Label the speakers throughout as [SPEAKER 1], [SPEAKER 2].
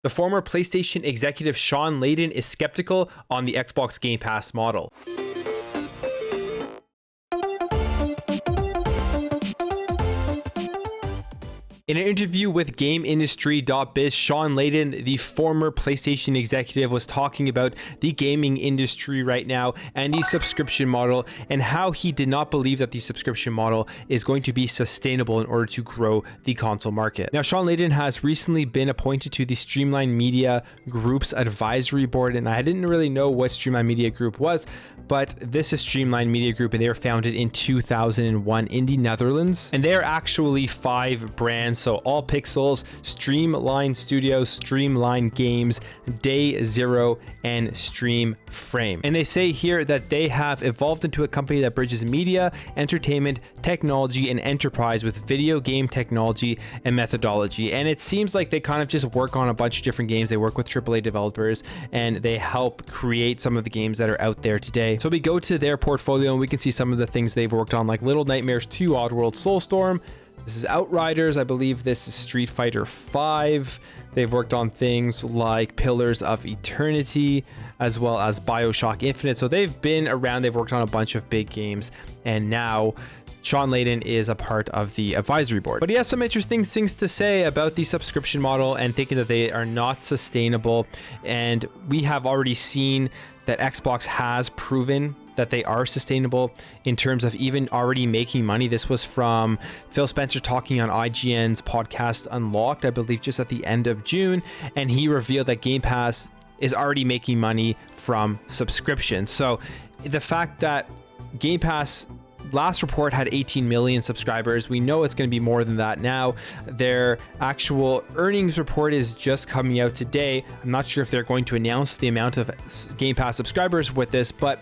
[SPEAKER 1] The former PlayStation executive Shawn Layden is skeptical on the Xbox Game Pass model. In an interview with GameIndustry.biz, Shawn Layden, the former PlayStation executive, was talking about the gaming industry right now and the subscription model, and how he did not believe that the subscription model is going to be sustainable in order to grow the console market. Now, Shawn Layden has recently been appointed to the Streamline Media Group's advisory board, and I didn't really know what Streamline Media Group was, but this is Streamline Media Group, and they were founded in 2001 in the Netherlands, and they're actually 5 brands. So All Pixels, Streamline Studios, Streamline Games, Day Zero, and Stream Frame. And they say here that they have evolved into a company that bridges media, entertainment, technology, and enterprise with video game technology and methodology. And it seems like they kind of just work on a bunch of different games. They work with AAA developers and they help create some of the games that are out there today. So we go to their portfolio and we can see some of the things they've worked on, like Little Nightmares 2, Oddworld Soulstorm. This is Outriders. I believe this is Street Fighter 5. They've worked on things like Pillars of Eternity, as well as BioShock Infinite. So they've been around. They've worked on a bunch of big games. And now Shawn Layden is a part of the advisory board. But he has some interesting things to say about the subscription model and thinking that they are not sustainable. And we have already seen that Xbox has proven that they are sustainable in terms of even already making money. This was from Phil Spencer talking on IGN's podcast Unlocked, I believe just at the end of June, and he revealed that Game Pass is already making money from subscriptions. So the fact that Game Pass last report had 18 million subscribers, we know it's going to be more than that now. Their actual earnings report is just coming out today. I'm not sure if they're going to announce the amount of Game Pass subscribers with this, but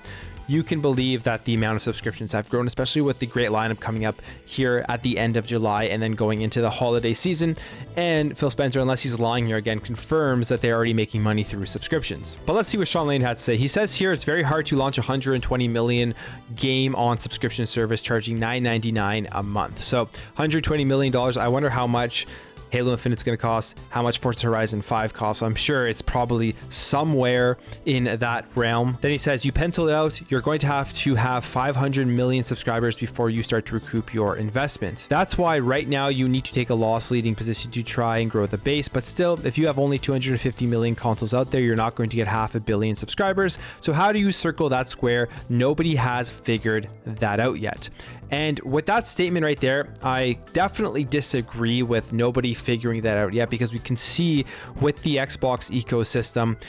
[SPEAKER 1] you can believe that the amount of subscriptions have grown, especially with the great lineup coming up here at the end of July and then going into the holiday season. And Phil Spencer, unless he's lying here again, confirms that they're already making money through subscriptions. But let's see what Shawn Layden had to say. He says here it's very hard to launch a 120 million game on subscription service charging $9.99 a month. So $120 million. I wonder how much Halo Infinite's going to cost, how much Forza Horizon 5 costs. I'm sure it's probably somewhere in that realm. Then he says, you pencil it out, you're going to have 500 million subscribers before you start to recoup your investment. That's why right now you need to take a loss leading position to try and grow the base. But still, if you have only 250 million consoles out there, you're not going to get 500 million subscribers. So how do you circle that square? Nobody has figured that out yet. And with that statement right there, I definitely disagree with nobody figuring that out yet, because we can see with the Xbox ecosystem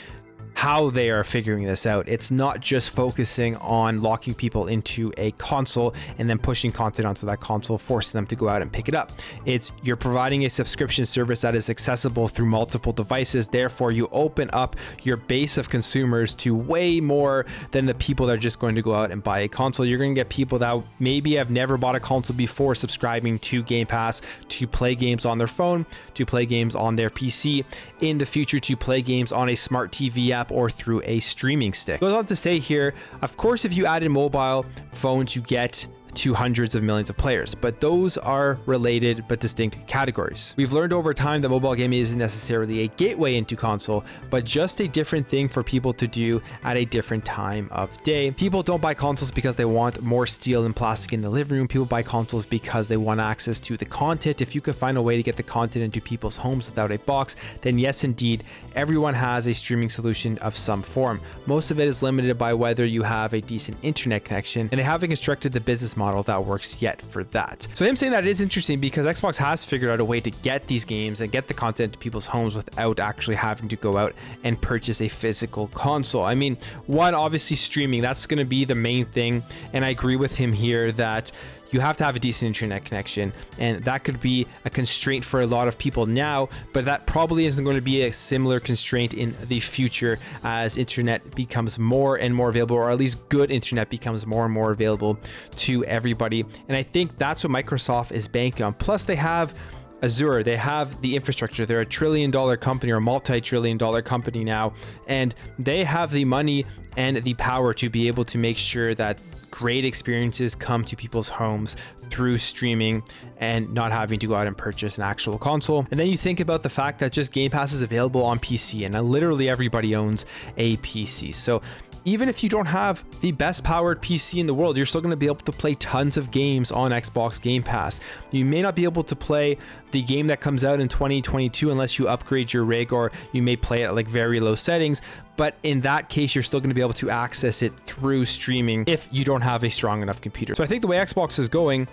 [SPEAKER 1] how they are figuring this out. It's not just focusing on locking people into a console and then pushing content onto that console, forcing them to go out and pick it up. It's you're providing a subscription service that is accessible through multiple devices. Therefore, you open up your base of consumers to way more than the people that are just going to go out and buy a console. You're going to get people that maybe have never bought a console before subscribing to Game Pass to play games on their phone, to play games on their PC, in the future to play games on a smart TV app or through a streaming stick. Goes on to say here, of course, if you added mobile phones, you get to hundreds of millions of players, but those are related but distinct categories. We've learned over time that mobile gaming isn't necessarily a gateway into console, but just a different thing for people to do at a different time of day. People don't buy consoles because they want more steel and plastic in the living room. People buy consoles because they want access to the content. If you could find a way to get the content into people's homes without a box, then yes, indeed, everyone has a streaming solution of some form. Most of it is limited by whether you have a decent internet connection, and they haven't constructed the business model that works yet for that. So him saying that is interesting because Xbox has figured out a way to get these games and get the content to people's homes without actually having to go out and purchase a physical console. I mean, one, obviously streaming, that's going to be the main thing. And I agree with him here that you have to have a decent internet connection, and that could be a constraint for a lot of people now, but that probably isn't going to be a similar constraint in the future as internet becomes more and more available, or at least good internet becomes more and more available to everybody. And I think that's what Microsoft is banking on. Plus they have Azure, they have the infrastructure. They're a $1 trillion company or a multi-trillion dollar company now, and they have the money and the power to be able to make sure that great experiences come to people's homes through streaming and not having to go out and purchase an actual console. And then you think about the fact that just Game Pass is available on PC, and literally everybody owns a PC. So even if you don't have the best powered PC in the world, you're still going to be able to play tons of games on Xbox Game Pass. You may not be able to play the game that comes out in 2022 unless you upgrade your rig, or you may play it at like very low settings. But in that case, you're still going to be able to access it through streaming if you don't have a strong enough computer. So I think the way Xbox is going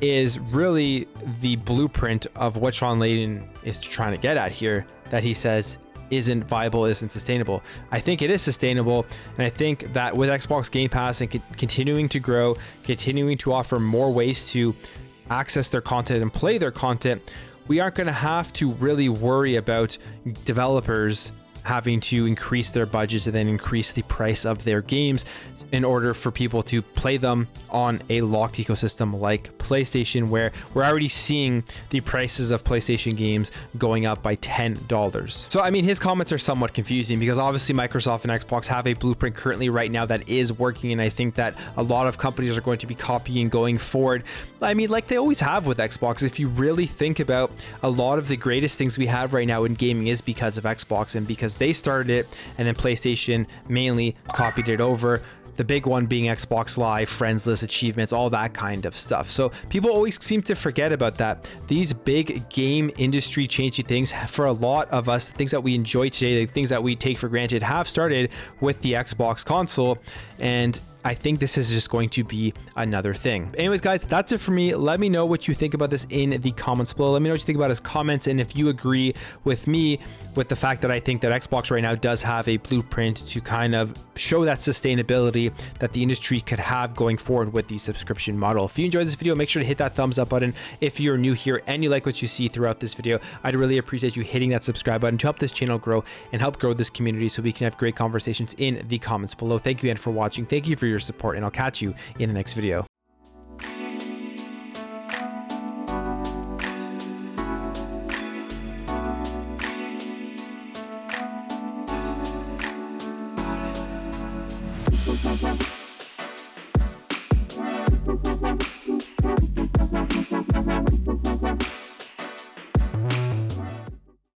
[SPEAKER 1] is really the blueprint of what Shawn Layden is trying to get at here, that he says isn't viable, isn't sustainable. I think it is sustainable, and I think that with Xbox Game Pass and continuing to grow, continuing to offer more ways to access their content and play their content, we aren't going to have to really worry about developers having to increase their budgets and then increase the price of their games in order for people to play them on a locked ecosystem like PlayStation, where we're already seeing the prices of PlayStation games going up by $10. So I mean, his comments are somewhat confusing because obviously Microsoft and Xbox have a blueprint currently right now that is working, and I think that a lot of companies are going to be copying going forward. I mean, like they always have with Xbox. If you really think about a lot of the greatest things we have right now in gaming is because of Xbox and because they started it, and then PlayStation mainly copied it over. The big one being Xbox Live, friends list, achievements, all that kind of stuff. So people always seem to forget about that. These big game industry changing things, for a lot of us, the things that we enjoy today, the things that we take for granted, have started with the Xbox console. And I think this is just going to be another thing. Anyways, guys, that's it for me. Let me know what you think about this in the comments below. Let me know what you think about his comments, and if you agree with me with the fact that I think that Xbox right now does have a blueprint to kind of show that sustainability that the industry could have going forward with the subscription model. If you enjoyed this video, make sure to hit that thumbs up button. If you're new here and you like what you see throughout this video, I'd really appreciate you hitting that subscribe button to help this channel grow and help grow this community so we can have great conversations in the comments below. Thank you again for watching. Thank you for your support, and I'll catch you in the next video.
[SPEAKER 2] We'll be right back.